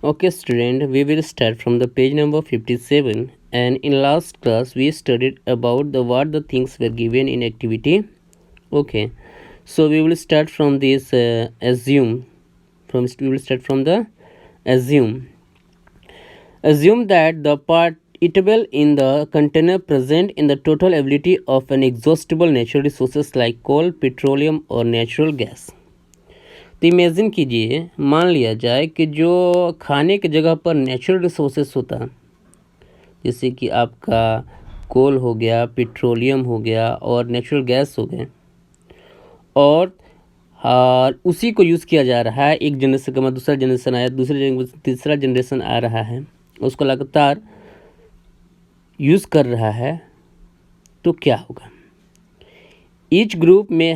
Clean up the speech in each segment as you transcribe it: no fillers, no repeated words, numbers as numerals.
Okay, student, we will start from the page number 57. And in last class, we studied about the what the things were given in activity. Okay, so we will start from this assume. We will start from the assume. Assume that the particle in the container present in the total ability of an exhaustible natural resources like coal, petroleum or natural gas. तो imagine कीजिए, मान लिया जाए कि जो खाने की जगह पर नेचुरल रिसोर्सेस होता है, जैसे कि आपका कोल हो गया, पेट्रोलियम हो गया और नेचुरल गैस हो गए, और उसी को यूज़ किया जा रहा है। एक जनरेशन के बाद दूसरा जनरेशन आया, दूसरे जनरेशन तीसरा जनरेशन आ रहा है, उसको लगातार यूज़ कर रहा है, तो क्या होगा? ईच ग्रुप में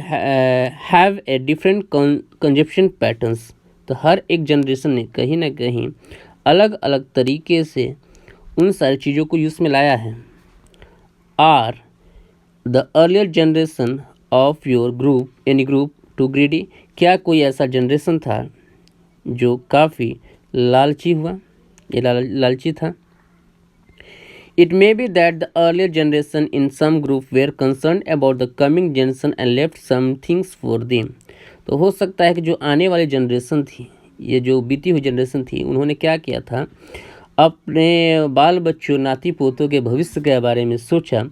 have a different consumption patterns. तो हर एक जनरेशन ने कहीं ना कहीं अलग अलग तरीके से उन सारी चीज़ों को यूज़ में लाया है। Are the earlier generation of your group any group too greedy. क्या कोई ऐसा जनरेशन था जो काफ़ी लालची हुआ, ये लालची था? It may be that the earlier generation in some group were concerned about the coming generation and left some things for them. तो हो सकता है कि जो आने वाली जनरेशन थी, ये जो बीती हुई जनरेशन थी, उन्होंने क्या किया था, अपने बाल बच्चों नाती पोतों के भविष्य के बारे में सोचा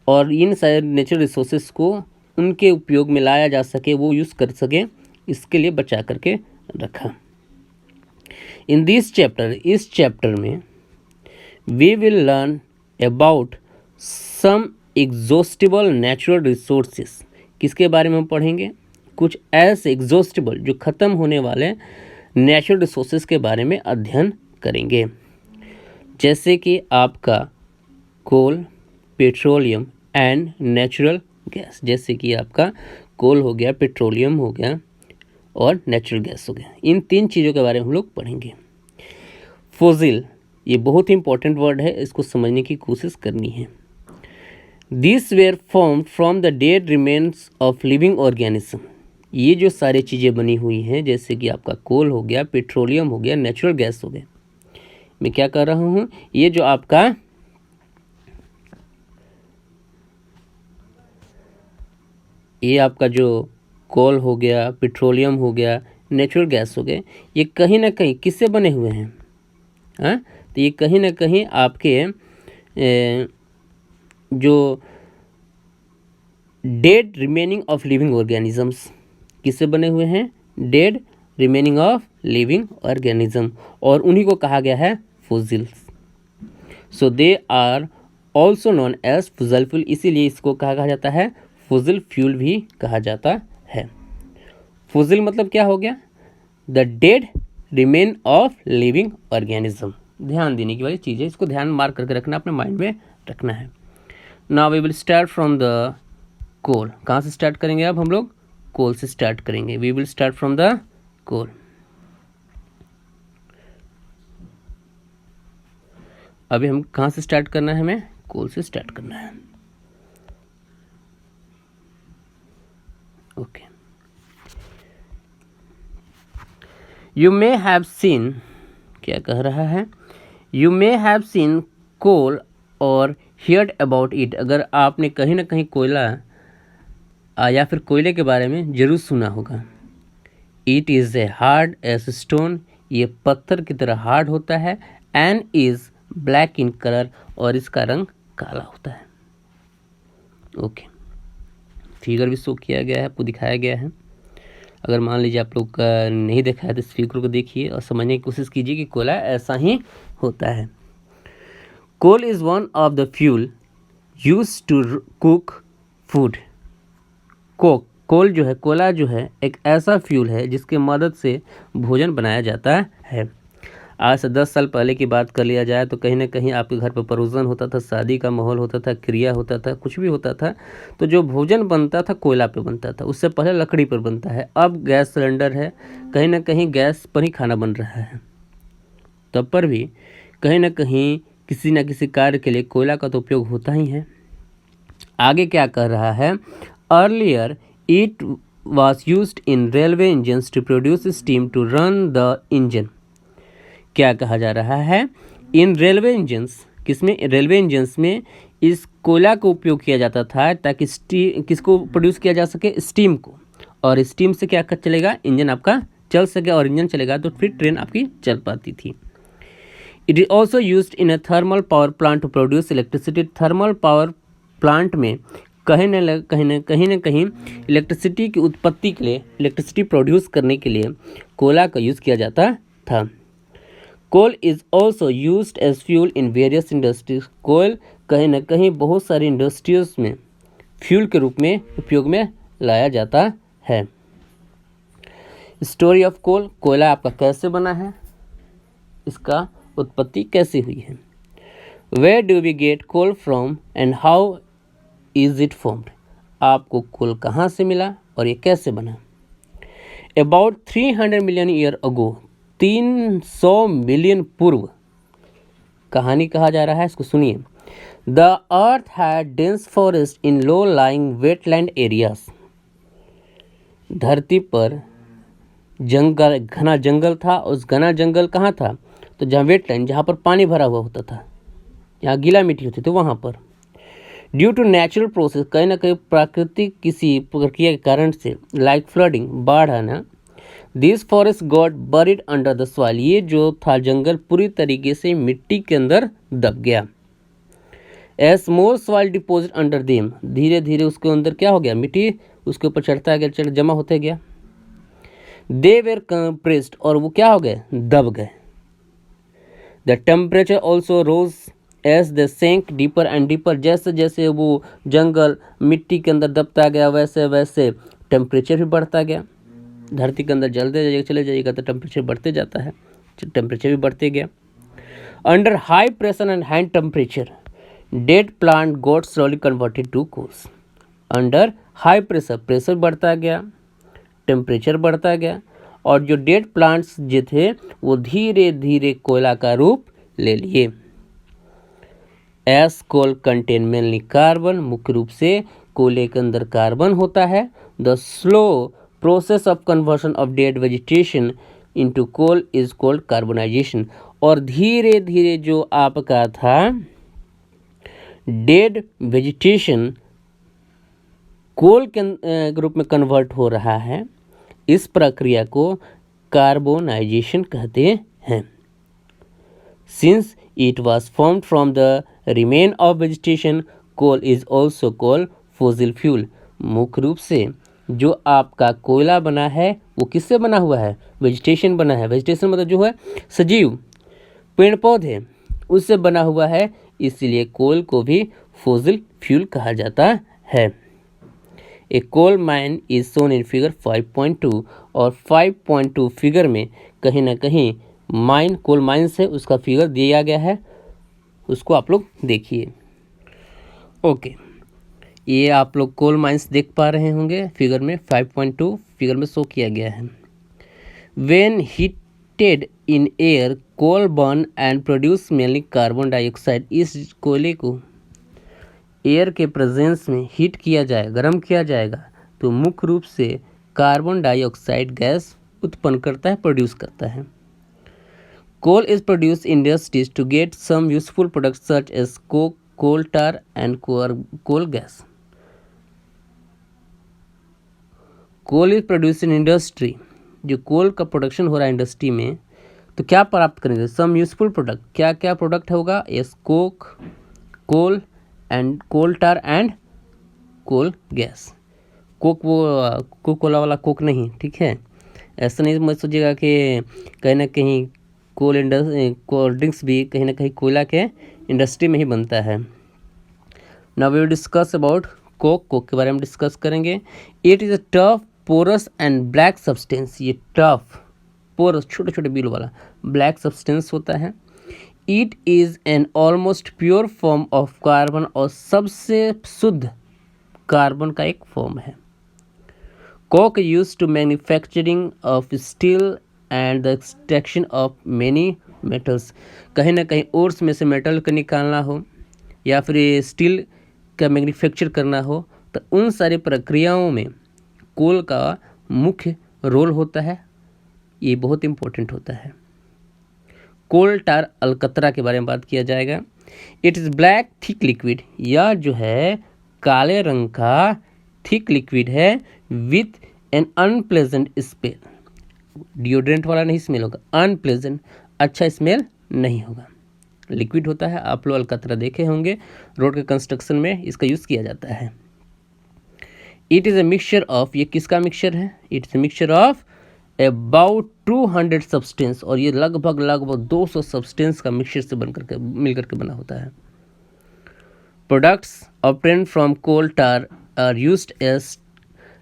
और इन सारे नेचुरल रिसोर्सेस को उनके उपयोग में लाया जा सके, वो यूज़ कर सके, इसके लिए बचा करके रखा। इन दिस चैप्टर, इस चैप्टर में we will learn about some exhaustible natural resources. किसके बारे में हम पढ़ेंगे? कुछ ऐसे एग्जॉस्टिबल, जो ख़त्म होने वाले नेचुरल रिसोर्सेस के बारे में अध्ययन करेंगे, जैसे कि आपका कोल, पेट्रोलियम एंड नेचुरल गैस। जैसे कि आपका कोल हो गया, पेट्रोलियम हो गया और नेचुरल गैस हो गया। इन तीन चीज़ों के बारे में हम लोग पढ़ेंगे। फोसिल, ये बहुत ही इंपॉर्टेंट वर्ड है, इसको समझने की कोशिश करनी है। This were formed from the dead remains of living organism. ये जो सारी चीज़ें बनी हुई हैं, जैसे कि आपका कोल हो गया, पेट्रोलियम हो गया, नेचुरल गैस हो गया। मैं क्या कर रहा हूँ, ये जो आपका जो कोल हो गया, पेट्रोलियम हो गया, नेचुरल गैस हो गए, ये कहीं ना कहीं किससे बने हुए हैं? हाँ, तो ये कहीं ना कहीं आपके जो dead remaining of living organisms, किससे बने हुए हैं? Dead remaining of living organism, और उन्हीं को कहा गया है fossils. So they are also known as fossil fuel, इसीलिए इसको कहा जाता है फुजल फ्यूल भी कहा जाता है। फुजल मतलब क्या हो गया? The dead remain of living organism. ध्यान देने की वाली चीज़ है, इसको ध्यान मार्क करके रखना, अपने माइंड में रखना है। Now we will start from the coal. कहाँ से स्टार्ट करेंगे? अब हम लोग कोल से स्टार्ट करेंगे। We will start from the coal. अभी हम कहाँ से स्टार्ट करना है? हमें कोल से स्टार्ट करना है। Okay, you may have seen, क्या कह रहा है? यू मे हैव सीन कोल और हियर्ड अबाउट इट। अगर आपने कहीं ना कहीं कोयला या फिर कोयले के बारे में जरूर सुना होगा। It is a hard as stone, ये पत्थर की तरह हार्ड होता है। And is black in colour, और इसका रंग काला होता है। ओके, फिगर भी शो किया गया है, आपको दिखाया गया है। अगर मान लीजिए आप लोग का नहीं देखा है तो इस फिगर को देखिए और समझने की कोशिश कीजिए कि कोयला ऐसा ही होता है। Coal is one of the fuel use to cook food. Coal जो है, कोयला जो है, एक ऐसा फ्यूल है जिसके मदद से भोजन बनाया जाता है। आज से 10 साल पहले की बात कर लिया जाए तो कहीं ना कहीं आपके घर पर परोजन होता था, शादी का माहौल होता था, क्रिया होता था, कुछ भी होता था, तो जो भोजन बनता था कोयला पे बनता था। उससे पहले लकड़ी पर बनता है। अब गैस सिलेंडर है, कहीं ना कहीं गैस पर ही खाना बन रहा है। तब पर भी कहीं ना कहीं किसी न किसी कार्य के लिए कोयला का तो उपयोग होता ही है। आगे क्या कर रहा है? Earlier it was used in railway engines to produce steam to run the engine. क्या कहा जा रहा है, इन रेलवे इंजन्स, किसमें, रेलवे इंजन्स में इस कोयला का उपयोग किया जाता था ताकि स्टीम, किसको प्रोड्यूस किया जा सके, स्टीम को, और स्टीम से क्या चलेगा, इंजन आपका चल सके, और इंजन चलेगा तो फिर ट्रेन आपकी चल पाती थी। It is also used in a thermal power plant to produce electricity. Thermal power plant में कहीं न कहीं इलेक्ट्रिसिटी की उत्पत्ति के लिए, इलेक्ट्रिसिटी प्रोड्यूस करने के लिए कोयला का यूज़ किया जाता था। Coal is also used as fuel in various industries. कोयल कहीं न कहीं बहुत सारी इंडस्ट्रीज में फ्यूल के रूप में उपयोग में लाया जाता है। स्टोरी ऑफ कोल, कोयला आपका कैसे बना है, इसका उत्पत्ति कैसे हुई है। Where do we get coal from and how is it formed. आपको कोल कहाँ से मिला और ये कैसे बना। About 300 million year ago, 300 million पूर्व, कहानी कहा जा रहा है, इसको सुनिए। The earth had dense forest in low lying wetland areas. धरती पर जंगल, घना जंगल था। उस घना जंगल कहाँ था, तो जहाँ वेटलैंड, जहाँ पर पानी भरा हुआ होता था, जहाँ गीला मिट्टी होती थी, वहाँ पर ड्यू टू नेचुरल प्रोसेस, कहीं ना कहीं प्राकृतिक किसी प्रक्रिया के कारण से, लाइक फ्लडिंग, बाढ़ आना, this forest got buried under the soil, ये जो था जंगल पूरी तरीके से मिट्टी के अंदर दब गया। एज मोर सॉइल डिपोजिट अंडर देम, धीरे धीरे उसके अंदर क्या हो गया, मिट्टी उसके ऊपर चढ़ता गया, जमा होते गया। दे वेर कंप्रेस्ड, और वो क्या हो गए, दब गए। The temperature also rose as the sank deeper and deeper, जैसे जैसे वो जंगल मिट्टी के अंदर दबता गया वैसे वैसे टेम्परेचर भी बढ़ता गया। धरती के अंदर जलते जाइएगा, चले जाइएगा तो टेम्परेचर बढ़ते जाता है, टेम्परेचर भी बढ़ते गया। Under high pressure and high temperature dead plant got slowly converted to coals. Under high pressure, pressure बढ़ता गया, टेम्परेचर बढ़ता गया, और जो डेड प्लांट्स जो थे वो धीरे धीरे कोयला का रूप ले लिए। As coal contain mainly carbon, मुख्य रूप से कोयले के अंदर कार्बन होता है। The slow process of conversion of dead vegetation into coal is called carbonization, और धीरे धीरे जो आपका था डेड वेजिटेशन कोल के रूप में कन्वर्ट हो रहा है, इस प्रक्रिया को कार्बोनाइजेशन कहते हैं। Since it was formed from the remain of vegetation, coal is also called fossil fuel. मुख्य रूप से जो आपका कोयला बना है वो किससे बना हुआ है, वेजिटेशन बना है। वेजिटेशन मतलब जो है सजीव पेड़ पौधे, उससे बना हुआ है, इसलिए कोल को भी फॉसिल फ्यूल कहा जाता है। A coal mine is seen in figure 5.2, और 5.2 फिगर में कहीं ना कहीं माइन, कोल माइंस है, उसका फिगर दिया गया है, उसको आप लोग देखिए। ओके, ये आप लोग कोल माइंस देख पा रहे होंगे फिगर में, 5.2 फिगर में शो किया गया है। When heated in air coal burn and produce mainly carbon dioxide. इस कोयले को एयर के प्रेजेंस में हीट किया जाए, गर्म किया जाएगा, तो मुख्य रूप से कार्बन डाइऑक्साइड गैस उत्पन्न करता है, प्रोड्यूस करता है। Coal is produce industries to get some useful products such as coke, coal tar and coal gas. Coal is produce in industry, जो कोल का प्रोडक्शन हो रहा है इंडस्ट्री में, तो क्या प्राप्त करेंगे, सम यूजफुल प्रोडक्ट, क्या क्या प्रोडक्ट होगा, as coke, coal and coal tar and coal gas. Coke वो कोक कोला वाला कोक नहीं, ठीक है, ऐसा नहीं मत सोचिएगा कि कहीं ना कहीं कोल्ड ड्रिंक्स भी कहीं ना कहीं कोयला के इंडस्ट्री में ही बनता है। Now we will discuss about coke. Coke के बारे में डिस्कस करेंगे। It is a tough porous and black substance. ये टफ पोरस, छोटे छोटे बिल वाला ब्लैक सब्सटेंस होता है। It is an almost pure form of carbon, और सबसे शुद्ध कार्बन का एक फॉर्म है। Coke use to manufacturing of steel and the extraction of many metals. कहीं ना कहीं ओर्स में से मेटल को निकालना हो या फिर स्टील का मैन्युफैक्चर करना हो, तो उन सारी प्रक्रियाओं में कोल का मुख्य रोल होता है, ये बहुत इम्पोर्टेंट होता है। कोल टार अलकतरा के बारे में बात किया जाएगा। It is black thick liquid, यह जो है काले रंग का थिक लिक्विड है with an unpleasant smell. Deodorant वाला नहीं स्मेल होगा, अनप्लेजेंट, अच्छा स्मेल नहीं होगा। लिक्विड होता है, आप लोग अलकतरा देखे होंगे, रोड के कंस्ट्रक्शन में इसका यूज़ किया जाता है। It is a mixture of, ये किसका मिक्सचर है? It is a mixture of about 200 substance, और ये लगभग 200 सब्सटेंस का मिक्सचर से मिलकर के बना होता है। Products obtained from coal tar are used as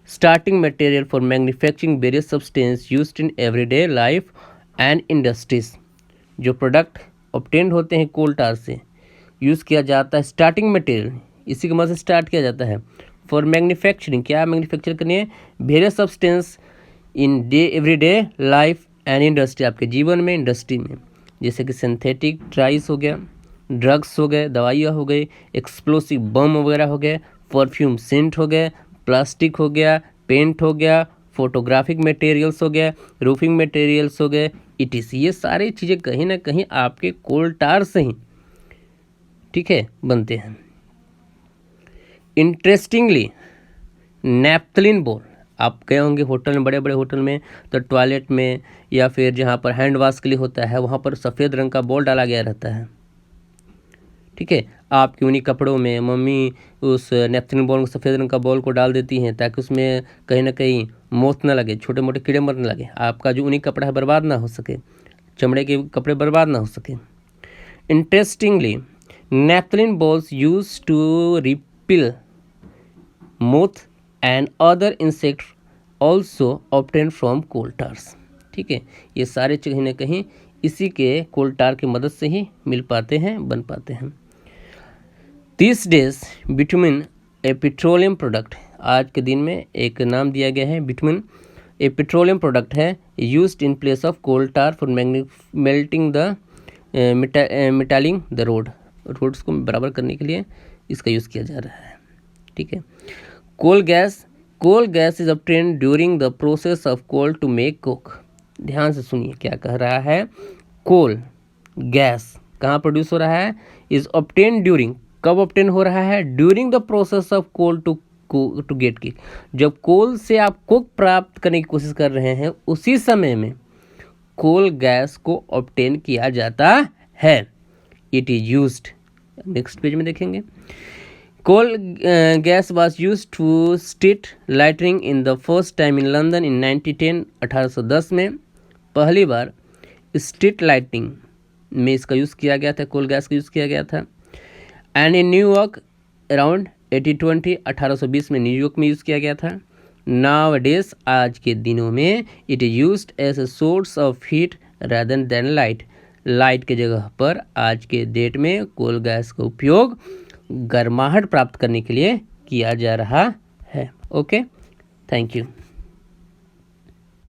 starting material for manufacturing various substances used in everyday life and industries। जो प्रोडक्ट ऑब्टेन होते हैं कोल टार से यूज़ किया जाता है स्टार्टिंग मटेरियल, इसी के मदद से स्टार्ट किया जाता है। फॉर मैन्युफैक्चरिंग, क्या मैन्युफैक्चर करनी है? Various substance in day everyday life and industry, आपके जीवन में, इंडस्ट्री में, जैसे कि सिंथेटिक ड्राइस हो गया, ड्रग्स हो गए, दवाइयाँ हो गई, एक्सप्लोसिव बम वगैरह हो गए, परफ्यूम सेंट हो गए, प्लास्टिक हो गया, पेंट हो गया, फोटोग्राफिक मटेरियल्स हो गए, रूफिंग मटेरियल्स हो गए, इटीसी। ये सारी चीज़ें कहीं ना कहीं आपके कोल टार से ही, ठीक है, बनते हैं। इंटरेस्टिंगली नैप्थलीन बॉल, आप गए होंगे होटल में, बड़े बड़े होटल में, तो टॉयलेट में या फिर जहाँ पर हैंड वॉश के लिए होता है वहाँ पर सफ़ेद रंग का बॉल डाला गया रहता है, ठीक है। आपके उन्हीं कपड़ों में मम्मी उस नैप्थलीन बॉल, सफ़ेद रंग का बॉल को डाल देती हैं ताकि उसमें कहीं ना कहीं मोथ ना लगे, छोटे मोटे कीड़े मरने लगे, आपका जो ऊनी कपड़ा है बर्बाद ना हो सके, चमड़े के कपड़े बर्बाद ना हो सके। Interestingly naphthalene balls use to repel moth and other insect also obtain from coal tars, ठीक है। ये सारे कहीं ना कहीं इसी के कोल टार की मदद से ही मिल पाते हैं, बन पाते हैं। These days bitumen a petroleum product, आज के दिन में एक नाम दिया गया है, बिटुमिन ए पेट्रोलियम प्रोडक्ट है, used in place of coal tar for melting the metalling the roads को बराबर करने के लिए इसका यूज़ किया जा रहा है, ठीक है। Coal gas is obtained during the process of coal to make coke. ध्यान से सुनिए क्या कह रहा है, कोल गैस कहाँ प्रोड्यूस हो रहा है? इज ऑब्टेन ड्यूरिंग, कब ऑब्टेन हो रहा है? During the process of coal to get coke, जब कोल से आप कोक प्राप्त करने की कोशिश कर रहे हैं उसी समय में कोल गैस को ऑब्टेन किया जाता है। It is used, next page में देखेंगे, coal gas was used to street lightning in the first time in London in 1910, 1810 में पहली बार स्ट्रीट लाइटिंग में इसका यूज़ किया गया था, कोल गैस का यूज़ किया गया था। एंड इन न्यूयॉर्क अराउंड 1820, 1820 में न्यूयॉर्क में यूज़ किया गया था। नाउ डेज, आज के दिनों में, it is used as a source of heat rather than light के जगह पर आज के डेट में कोल गैस का उपयोग गर्माहट प्राप्त करने के लिए किया जा रहा है। Okay, thank you.